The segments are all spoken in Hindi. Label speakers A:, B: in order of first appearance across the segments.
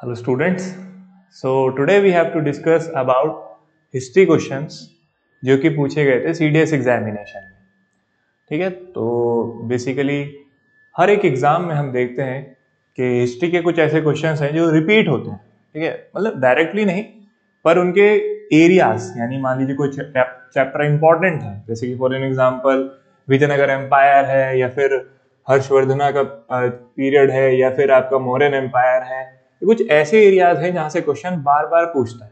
A: Hello students. So today we have to discuss about history questions जो कि पूछे गए थे CDS एग्जामिनेशन में. ठीक है, तो बेसिकली हर एक एग्जाम में हम देखते हैं कि हिस्ट्री के कुछ ऐसे क्वेश्चंस हैं जो रिपीट होते हैं. ठीक है, मतलब डायरेक्टली नहीं पर उनके एरियाज, यानी मान लीजिए कोई चैप्टर इंपॉर्टेंट है, जैसे कि for an example Vijayanagar empire है, या फिर हर्षवर्धना का पीरियड है, या फिर आपका मौर्यन एम्पायर है. कुछ ऐसे एरियाज हैं जहां से क्वेश्चन बार बार पूछता है.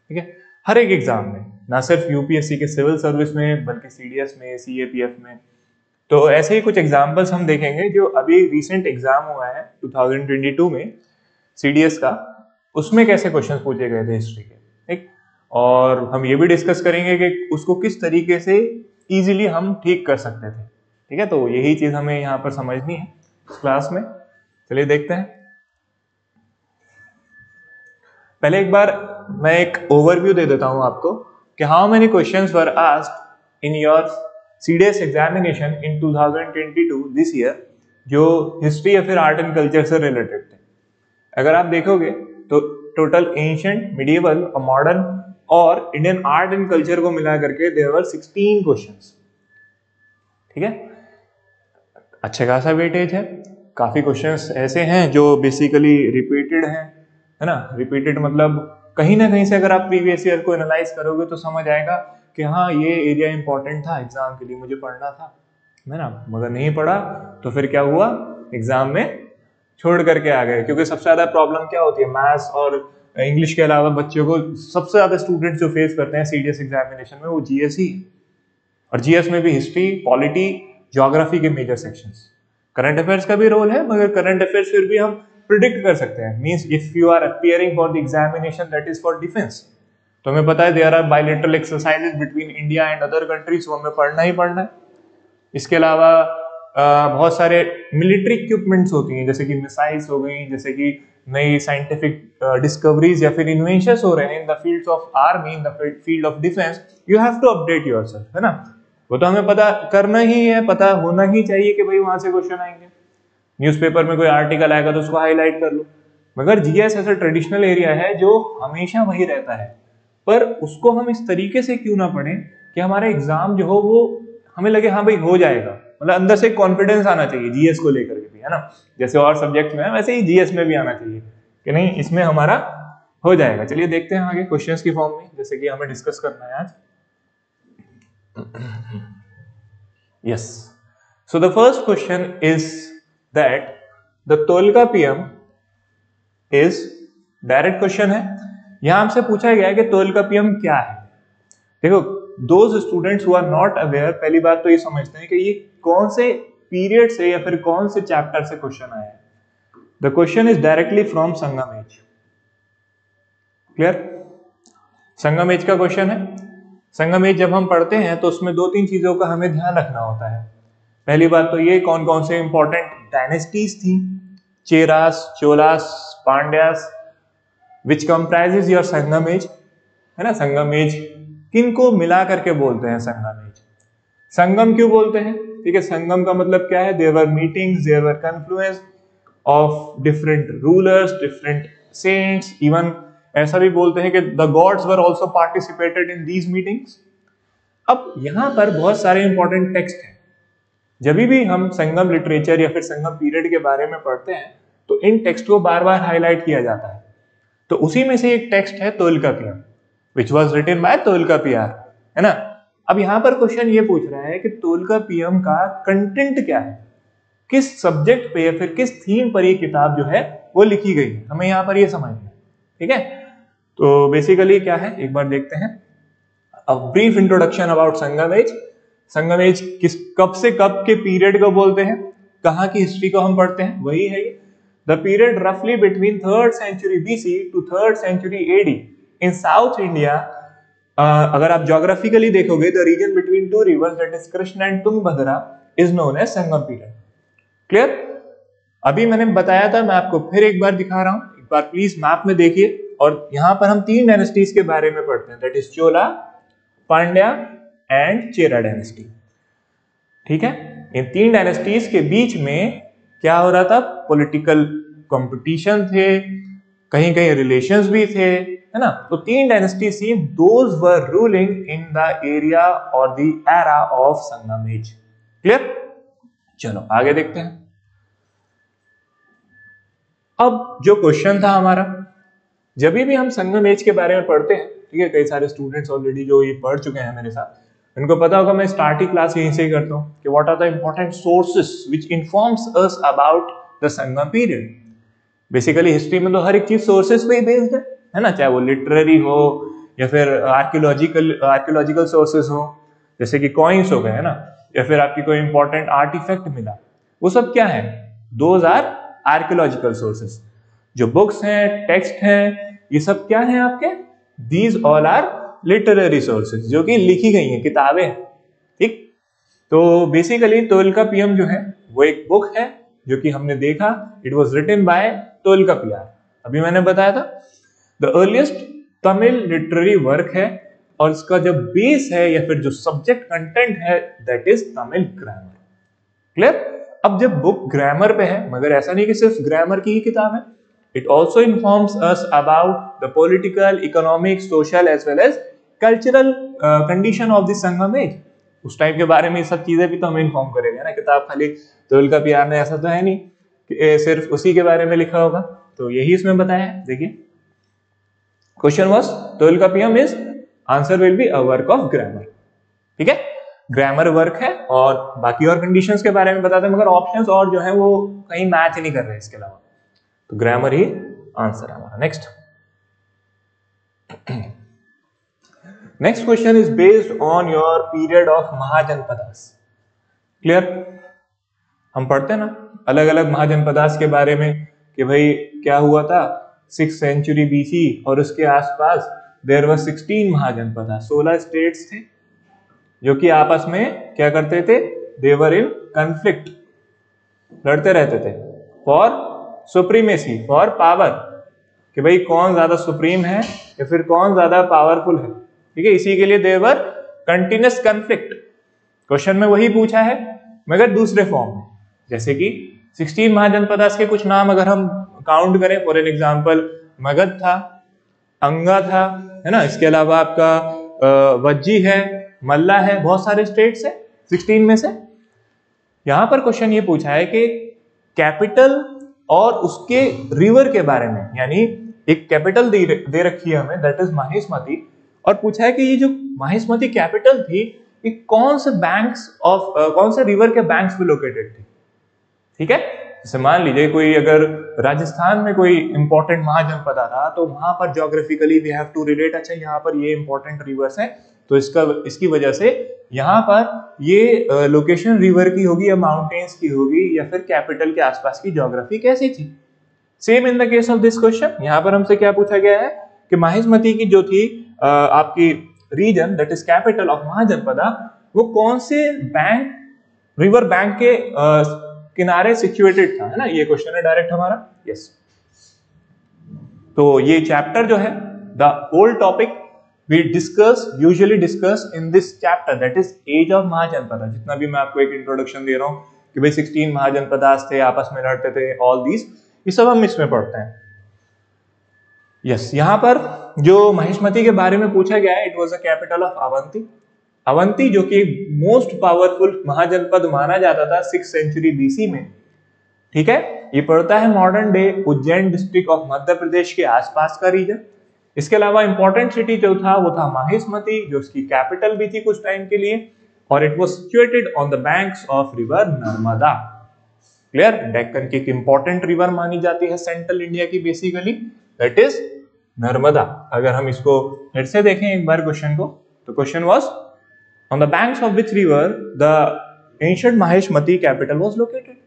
A: ठीक है, हर एक एग्जाम में, ना सिर्फ यूपीएससी के सिविल सर्विस में बल्कि सीडीएस में, सीएपीएफ में. तो ऐसे ही कुछ एग्जाम्पल्स हम देखेंगे जो अभी रिसेंट एग्जाम हुआ है 2022 में सीडीएस का, उसमें कैसे क्वेश्चंस पूछे गए थे हिस्ट्री के. ठीक, और हम ये भी डिस्कस करेंगे कि उसको किस तरीके से इजीली हम ठीक कर सकते थे. ठीक है, तो यही चीज हमें यहाँ पर समझनी है इस क्लास में. चलिए देखते हैं. पहले एक बार मैं एक ओवरव्यू दे देता हूं आपको कि how many questions were asked in your CDS examination in 2022 this year, जो हिस्ट्री या फिर आर्ट एंड कल्चर से रिलेटेड थे. अगर आप देखोगे तो टोटल एंशिएंट, मिडिवल और मॉडर्न और इंडियन आर्ट एंड कल्चर को मिला करके देयर वर 16 क्वेश्चंस. ठीक है, अच्छा खासा वेटेज है. काफी क्वेश्चंस ऐसे हैं जो बेसिकली रिपीटेड हैं, है ना. रिपीटेड मतलब कहीं ना कहीं से अगर आप प्रीवियस ईयर को एनालाइज करोगे तो समझ आएगा कि हाँ ये एरिया इंपॉर्टेंट था, एग्जाम के लिए मुझे पढ़ना था, है ना. मगर नहीं पढ़ा तो फिर क्या हुआ, एग्जाम में छोड़ करके आ गए. क्योंकि सबसे ज्यादा प्रॉब्लम क्या होती है, मैथ्स और इंग्लिश के अलावा बच्चों को सबसे ज्यादा स्टूडेंट्स जो फेस करते हैं सीडीएस एग्जामिनेशन में, वो जीएस ही. और जीएस में भी हिस्ट्री, पॉलिटी, ज्योग्राफी के मेजर सेक्शंस. करंट अफेयर्स का भी रोल है, मगर करंट अफेयर्स फिर भी हम प्रिडिक्ट कर सकते हैं. Means if you are appearing for the examination that is for defence, तो हमें पता है there are bilateral exercises between India and other countries, वो हमें पढ़ना ही पढ़ना है. इसके अलावा बहुत सारे मिलिट्री इक्विपमेंट्स होती हैं, जैसे कि मिसाइल्स हो गई, जैसे कि नई साइंटिफिक डिस्कवरीज या फिर इन्वेंशंस हो रहे हैं in the fields of army, in the field of defence. You have to update yourself, है ना. वो तो हमें पता करना ही है, पता होना ही चाहिए कि भाई वहां से क्वेश्चन आएंगे. न्यूज़पेपर में कोई आर्टिकल आएगा तो उसको हाईलाइट कर लो. मगर जीएस ऐसा ट्रेडिशनल एरिया है जो हमेशा वही रहता है, पर उसको हम इस तरीके से क्यों ना पढ़ें कि हमारा एग्जाम जो हो वो हमें लगे हाँ भाई हो जाएगा. मतलब अंदर से कॉन्फिडेंस आना चाहिए जीएस को लेकर के भी, है ना. जैसे और सब्जेक्ट्स में है वैसे ही जीएस में भी आना चाहिए कि नहीं इसमें हमारा हो जाएगा. चलिए देखते हैं आगे क्वेश्चंस की फॉर्म में, जैसे कि हमें डिस्कस करना है आज. Yes. So the first question is that the Tolkappiyam is direct question है. यहां हमसे पूछा गया है कि तोलकापियम क्या है. देखो, those students who are not aware, पहली बात तो ये समझते हैं कि ये कौन से पीरियड से या फिर कौन से चैप्टर से क्वेश्चन आया है. The question is directly from Sangam age. Clear, Sangam age का क्वेश्चन है. संगम एज जब हम पढ़ते हैं तो उसमें दो तीन चीजों का हमें ध्यान रखना होता है. पहली बात तो ये कौन कौन से इंपॉर्टेंट डायनेस्टीज थी, Cheras, Cholas, Pandyas, which comprises your Sangam age, है ना. संगम एज किनको मिला करके बोलते हैं संगम एज. संगम क्यों बोलते हैं, ठीक है. संगम का मतलब क्या है, there were meetings, there were confluence of different rulers, different saints. Even ऐसा भी बोलते हैं कि the gods were also participated in these meetings. अब यहां पर बहुत सारे इंपॉर्टेंट टेक्स्ट हैं. जब भी हम संगम लिटरेचर या फिर संगम पीरियड के बारे में पढ़ते हैं तो इन टेक्स्ट को बार बार हाईलाइट किया जाता है. तो उसी में से एक टेक्स्ट है Tolkappiyam, which was written by तोलकापियार, है ना. अब यहां पर क्वेश्चन ये पूछ रहा है कि तोलकापियम का कंटेंट क्या है, किस सब्जेक्ट पे या फिर किस थीम पर ये किताब जो है वो लिखी गई है, हमें यहां पर ये समझना है. ठीक है, तो बेसिकली क्या है एक बार देखते हैं. A brief introduction about Sangam age. Sangam age किस कब से कब के पीरियड को बोलते हैं, कहाँ की हिस्ट्री को हम पढ़ते हैं, वही है ये. द पीरियड रफली between 3rd century BC to 3rd century AD in South India. अगर आप ज्योग्राफिकली देखोगे, the region between two rivers that is Krishna and Tungabhadra is known as Sangam period. Clear, अभी मैंने बताया था, मैं आपको फिर एक बार दिखा रहा हूं. एक बार प्लीज मैप में देखिए. और यहां पर हम तीन डायनेस्टीज के बारे में पढ़ते हैं, that is Chola, Pandya and Chera dynasty. ठीक है, इन तीन डायनेस्टीज के बीच में क्या हो रहा था, पॉलिटिकल कंपटीशन थे, कहीं कहीं रिलेशंस भी थे, है ना। तो 3 डायनेस्टी थी, those were ruling in the area और द एरा ऑफ संगमेज। क्लियर? चलो आगे देखते हैं। अब जो क्वेश्चन था हमारा, जब भी हम संगमेज के बारे में पढ़ते हैं, ठीक है, कई सारे स्टूडेंट्स ऑलरेडी जो ये पढ़ चुके हैं मेरे साथ, इनको पता होगा, मैं स्टार्ट ही क्लास यहीं से ही करता हूँ कि what are the important sources which informs us about the Sangam period. Basically history में तो हर एक चीज सोर्सेस पे ही बेस्ड है ना, चाहे वो लिटरेरी हो या फिर आर्कियोलॉजिकल सोर्सेस हो, जैसे कि कॉइन्स हो गए, है ना, या फिर आपकी कोई इंपॉर्टेंट आर्टिफैक्ट मिला, वो सब क्या है, दोज आर आर्कियोलॉजिकल सोर्सेस। जो बुक्स हैं, टेक्स्ट हैं, ये सब क्या है आपके, these all are literary sources, जो कि लिखी गई हैं, किताबें, ठीक। तो बेसिकली तोल्कापियम जो है वो एक बुक है जो कि हमने देखा, इट वाज रिटन बाय तोल्कापियार, अभी मैंने बताया था, the earliest Tamil literary work है, और इसका जो बेस है या फिर जो सब्जेक्ट कंटेंट है that is Tamil grammar. Clear? अब जब बुक ग्रामर पे है, मगर ऐसा नहीं कि सिर्फ ग्रामर की ही किताब है, it also informs us about the political, economic, social as well as cultural condition of the Sangam age। उस टाइम के बारे में सब चीजें भी तो हमें इन्फॉर्म करेगा ना, किताब खाली तोल्कापियार ने, ऐसा तो है नहीं कि सिर्फ उसी के बारे में लिखा होगा, तो यही इसमें बताया है। देखिए question was Tolkappiyam is, answer will be a work of grammar, ठीक है, ग्रामर वर्क है, और बाकी और कंडीशंस के बारे में बताते हैं, मगर ऑप्शंस और जो है वो कहीं मैच नहीं कर रहे इसके अलावा, तो ग्रामर ही आंसर है हमारा। Next question is based on your period of mahajanapadas. Clear? हम पढ़ते हैं ना अलग अलग महाजनपदास के बारे में कि भाई क्या हुआ था 6th सेंचुरी बीसी और उसके आसपास देयर वर 16 महाजनपदास, 16 स्टेट्स थे जो कि आपस में क्या करते थे, देवर इन कॉन्फ्लिक्ट, लड़ते रहते थे फॉर सुप्रीमेसी, फॉर पावर, कि भाई कौन ज्यादा सुप्रीम है या फिर कौन ज्यादा पावरफुल है, ठीक है, इसी के लिए देवर कंटिन्यूअस कॉन्फ्लिक्ट। क्वेश्चन में वही पूछा है मगर दूसरे फॉर्म में, जैसे कि 16 महाजनपदास के कुछ नाम अगर हम काउंट करें, फॉर एन एग्जांपल मगध था, अंगा था, है ना, इसके अलावा आपका वज्जी है, मल्ला है, बहुत सारे स्टेट्स है 16 में से। यहां पर क्वेश्चन ये पूछा है कि कैपिटल और उसके रिवर के बारे में, यानी एक कैपिटल दे रखी है हमें दैट इज माहिष्मती, और पूछा है कि ये जो माहिष्मती कैपिटल थी ये कौन से बैंक्स ऑफ कौन से रिवर के बैंक्स पे लोकेटेड थी, ठीक है। जैसे मान लीजिए कोई अगर राजस्थान में कोई इंपॉर्टेंट महाजनपद था, तो वहां पर geographically we have to relate, अच्छा यहाँ पर ये इंपॉर्टेंट रिवर्स हैं, तो इसकी वजह से यहाँ पर ये लोकेशन रिवर की होगी या माउंटेन्स की होगी या फिर कैपिटल के आसपास की ज्योग्राफी कैसी थी। Same in the case of this question, यहाँ पर हमसे क्या पूछा गया है कि माहिष्मती की जो थी आपकी region that is capital of Mahajanapada, वो कौन से बैंक, रिवर बैंक के किनारे सिचुएटेड था, है ना, ये क्वेश्चन है डायरेक्ट हमारा। यस, तो ये चैप्टर जो है the whole topic we usually discuss in this chapter that is age of Mahajanapada. जितना भी मैं आपको एक इंट्रोडक्शन दे रहा हूँ कि भाई 16 महाजनपदास थे, आपस में लड़ते थे, ऑल दीज, ये सब हम इसमें पढ़ते हैं। यस, यहाँ पर जो महिष्मती के बारे में पूछा गया है, it was the capital of Avanti. Avanti जो कि मोस्ट पावरफुल महाजनपद माना जाता था 6th सेंचुरी बीसी में, ठीक है, ये पड़ता है modern day Ujjain district of Madhya Pradesh के आसपास का रीजन। इसके अलावा इंपॉर्टेंट सिटी जो था वो था माहिष्मती, जो उसकी कैपिटल भी थी कुछ टाइम के लिए, और it was situated on the banks of river Narmada. Clear? Deccan की एक इंपॉर्टेंट रिवर मानी जाती है सेंट्रल इंडिया की, बेसिकली दैट इज नर्मदा। अगर हम इसको फिर से देखें एक बार क्वेश्चन को, तो question was on the banks of which river the ancient Mahishmati capital was located.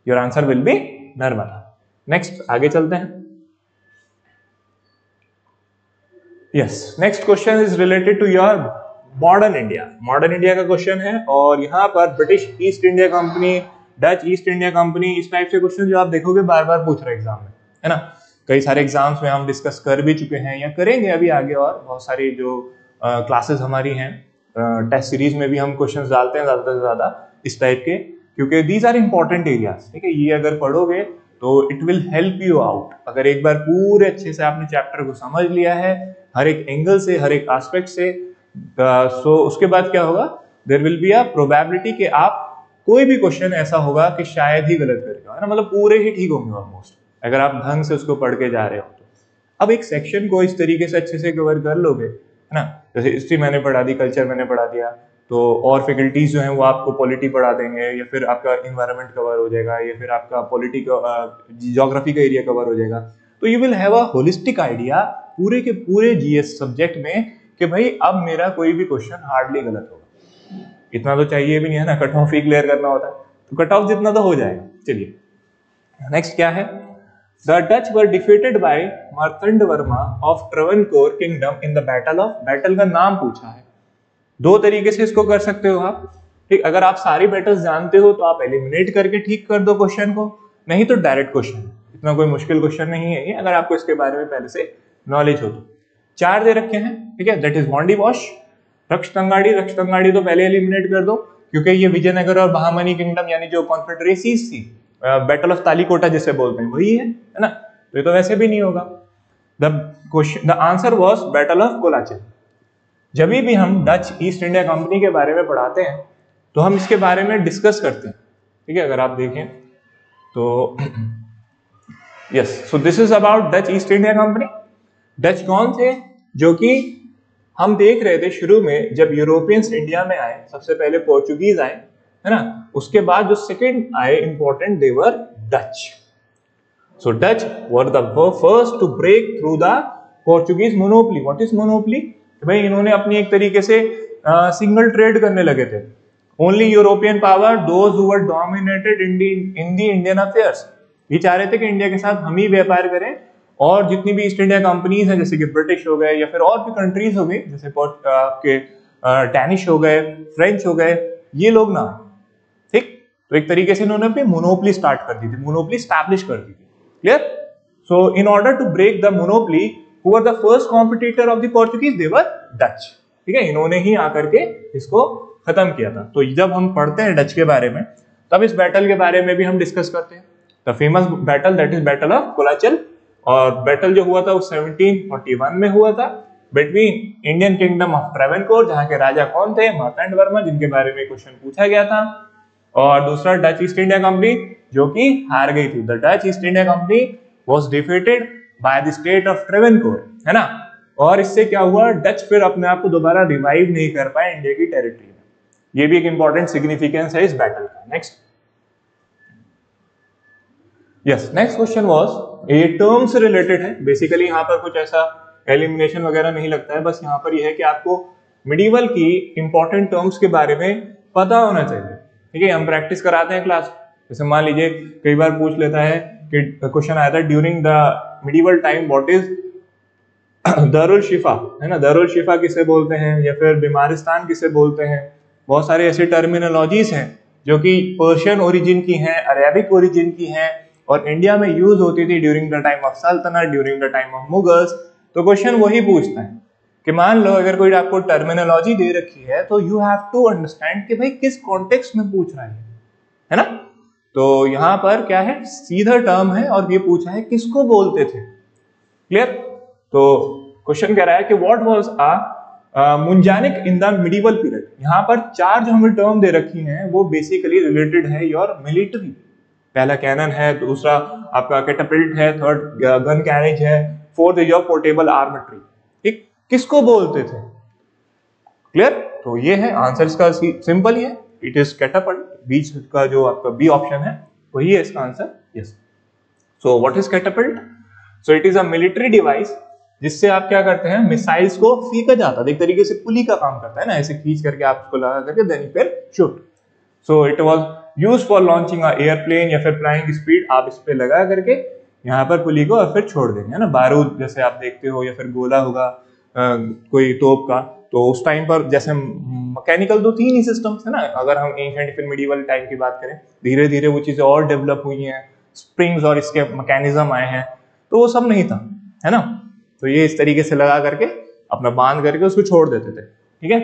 A: Your answer will be Narmada. Next आगे चलते हैं। Yes, next question is related to your modern India. Modern India का क्वेश्चन है, और यहाँ पर British East India company, Dutch East India company, इस टाइप से क्वेश्चन जो आप देखोगे बार बार पूछ रहे एग्जाम में, है ना। कई सारे एग्जाम्स में हम डिस्कस कर भी चुके हैं या करेंगे अभी आगे, और बहुत सारी जो क्लासेस हमारी हैं, टेस्ट सीरीज में भी हम क्वेश्चंस डालते हैं ज्यादा से ज्यादा इस टाइप के, क्योंकि दीज आर इंपॉर्टेंट एरियाज, ठीक है। ये अगर पढ़ोगे तो it will help you out. अगर एक बार पूरे अच्छे से आपने चैप्टर को समझ लिया है हर एक एंगल से, हर एक एस्पेक्ट से, सो उसके बाद क्या होगा, there will be a probability कि आप कोई भी क्वेश्चन ऐसा होगा कि शायद ही गलत करके, है ना, मतलब पूरे ही ठीक होंगे ऑलमोस्ट, अगर आप ढंग से उसको पढ़ के जा रहे हो तो। अब एक सेक्शन को इस तरीके से अच्छे से कवर कर लोगे, है ना, जैसे हिस्ट्री मैंने पढ़ा दी, कल्चर मैंने पढ़ा दिया, तो और फैकल्टीज जो हैं वो आपको पॉलिटी पढ़ा देंगे, या फिर आपका इन्वायरमेंट कवर हो जाएगा, या फिर आपका पॉलिटी ज्योग्राफी का एरिया कवर हो जाएगा। तो you will have a holistic idea पूरे के पूरे जीएस सब्जेक्ट में कि भाई अब मेरा कोई भी क्वेश्चन हार्डली गलत होगा। इतना तो चाहिए भी नहीं, है ना, कट ऑफ ही क्लियर करना होता है, तो कट ऑफ जितना तो हो जाएगा। चलिए नेक्स्ट क्या है, the Dutch were defeated by Marthanda Varma of Travancore kingdom in the battle of, battle का नाम पूछा है। दो तरीके से इसको कर सकते हो आप, ठीक, अगर आप सारी बैटल्स जानते हो तो आप एलिमिनेट करके ठीक कर दो क्वेश्चन को, नहीं तो डायरेक्ट क्वेश्चन, इतना कोई मुश्किल क्वेश्चन नहीं है ये, अगर आपको इसके बारे में पहले से नॉलेज हो तो। 4 दे रखे हैं, ठीक है, दैट इज वांडीवॉश, रक्षतंगाड़ी, रक्षतंगाड़ी तो पहले एलिमिनेट कर दो क्योंकि ये विजयनगर और बहामनी किंगडम यानी जो कॉन्फेडरेसीज थी, बैटल ऑफ तालीकोटा जिसे बोलते हैं वही है ना, तो ये तो वैसे भी नहीं होगा। The answer was battle of Colachel. जब भी हम डच ईस्ट इंडिया कंपनी के बारे में पढ़ाते हैं तो हम इसके बारे में डिस्कस करते हैं, ठीक है, अगर आप देखें तो yes, so this is about Dutch East India company. Dutch कौन थे, जो कि हम देख रहे थे शुरू में जब यूरोपियंस इंडिया में आए, सबसे पहले पोर्चुगीज आए, है ना, उसके बाद जो सेकंड आए important, they were Dutch. So Dutch were the first to break through the Portuguese monopoly. What is monopoly, भाई इन्होंने अपनी एक तरीके से सिंगल ट्रेड करने लगे थे। Only European power, those who were dominated in the Indian affairs, ये चाह रहे थे कि इंडिया के साथ हम ही व्यापार करें, और जितनी भी ईस्ट इंडिया कंपनीज हैं जैसे कि ब्रिटिश हो गए या फिर और भी कंट्रीज हो गई जैसे आपके डैनिश हो गए, फ्रेंच हो गए, ये लोग ना, ठीक, तो एक तरीके से इन्होंने अपनी मोनोपोली स्टार्ट कर दी थी, मोनोपोली स्टैब्लिश कर दी थी। Clear, so in order to break the monopoly who were the first competitor of the Portuguese, they were Dutch, ठीक है, इन्होंने ही आकर के इसको खत्म किया था। तो जब हम पढ़ते हैं डच के बारे में तब इस बैटल के बारे में भी हम डिस्कस करते हैं, the famous battle that is battle of Colachel, और बैटल जो हुआ था वो 1741 में हुआ था between Indian kingdom of Travancore, जहां के राजा कौन थे, मार्तंडवर्मा, जिनके बारे में क्वेश्चन पूछा गया था, और दूसरा डच ईस्ट इंडिया कंपनी जो कि हार गई थी। The Dutch East India company was defeated by the state of Travancore, है ना, और इससे क्या हुआ, डच फिर अपने आप को दोबारा रिवाइव नहीं कर पाए इंडिया की टेरिटरी में। ये भी एक इंपॉर्टेंट सिग्निफिकेंस है इस बैटल का। Next, yes, next question was, ये टर्म से रिलेटेड है, बेसिकली यहाँ पर कुछ ऐसा एलिमिनेशन वगैरह नहीं लगता है, बस यहाँ पर यह है कि आपको मिडिवल की इंपॉर्टेंट टर्म्स के बारे में पता होना चाहिए, ठीक है, हम प्रैक्टिस कराते हैं क्लास। जैसे मान लीजिए कई बार पूछ लेता है कि क्वेश्चन आया था during the medieval time what is Darul शिफा, है ना, दारुल शिफा किसे बोलते हैं, या फिर बीमारिस्तान किसे बोलते हैं, बहुत सारे ऐसे टर्मिनोलॉजीज हैं जो कि पर्शियन ओरिजिन की हैं, अरेबिक ओरिजिन की हैं, और इंडिया में यूज होती थी ड्यूरिंग द टाइम ऑफ सल्तनत, during the time of Mughals. तो क्वेश्चन वही पूछता है कि मान लो अगर कोई आपको टर्मिनोलॉजी दे रखी है तो यू हैव टू अंडरस्टैंड कि भाई किस कॉन्टेक्स्ट में पूछ रहा है ना। तो यहाँ पर क्या है, सीधा टर्म है और ये पूछा है किसको बोलते थे। क्लियर, तो क्वेश्चन कह रहा है कि what was a manjaniq in the medieval period. यहाँ पर 4 जो हमें टर्म दे रखी हैं वो बेसिकली रिलेटेड है योर मिलिट्री। पहला कैनन है, दूसरा आपका कैटापल्ट है, थर्ड गन कैरेज है, फोर्थ इज योर पोर्टेबल आर्मट्री। ठीक, किसको बोलते थे। क्लियर, तो ये है आंसर इसका सिंपल ही है, इट इज कैटापल्ट। बीच का जो आपका बी ऑप्शन है वही है इसका answer. Yes, so what is Catapult, so it is a military device जिससे आप क्या करते हैं, मिसाइल्स को फेंका जाता है, एक तरीके से पुली का काम करता है ना, ऐसे खींच करके आप उसको लगा करके then you can shoot. So it was used for launching a airplane या फिर फ्लाइंग स्पीड, आप इस पे लगा करके यहाँ पर पुली को और फिर छोड़ देंगे, है ना। बारूद जैसे आप देखते हो या फिर गोला होगा कोई तोप का, तो उस टाइम पर जैसे मैकेनिकल 2-3 ही सिस्टम्स है ना। अगर हम एंशिएंट फिर मिडिवल टाइम की बात करें, धीरे धीरे वो चीजें और डेवलप हुई हैं, स्प्रिंग्स और इसके मैकेनिज्म आए हैं, तो वो सब नहीं था, है ना। तो ये इस तरीके से लगा करके अपना बांध करके उसको छोड़ देते थे। ठीक है,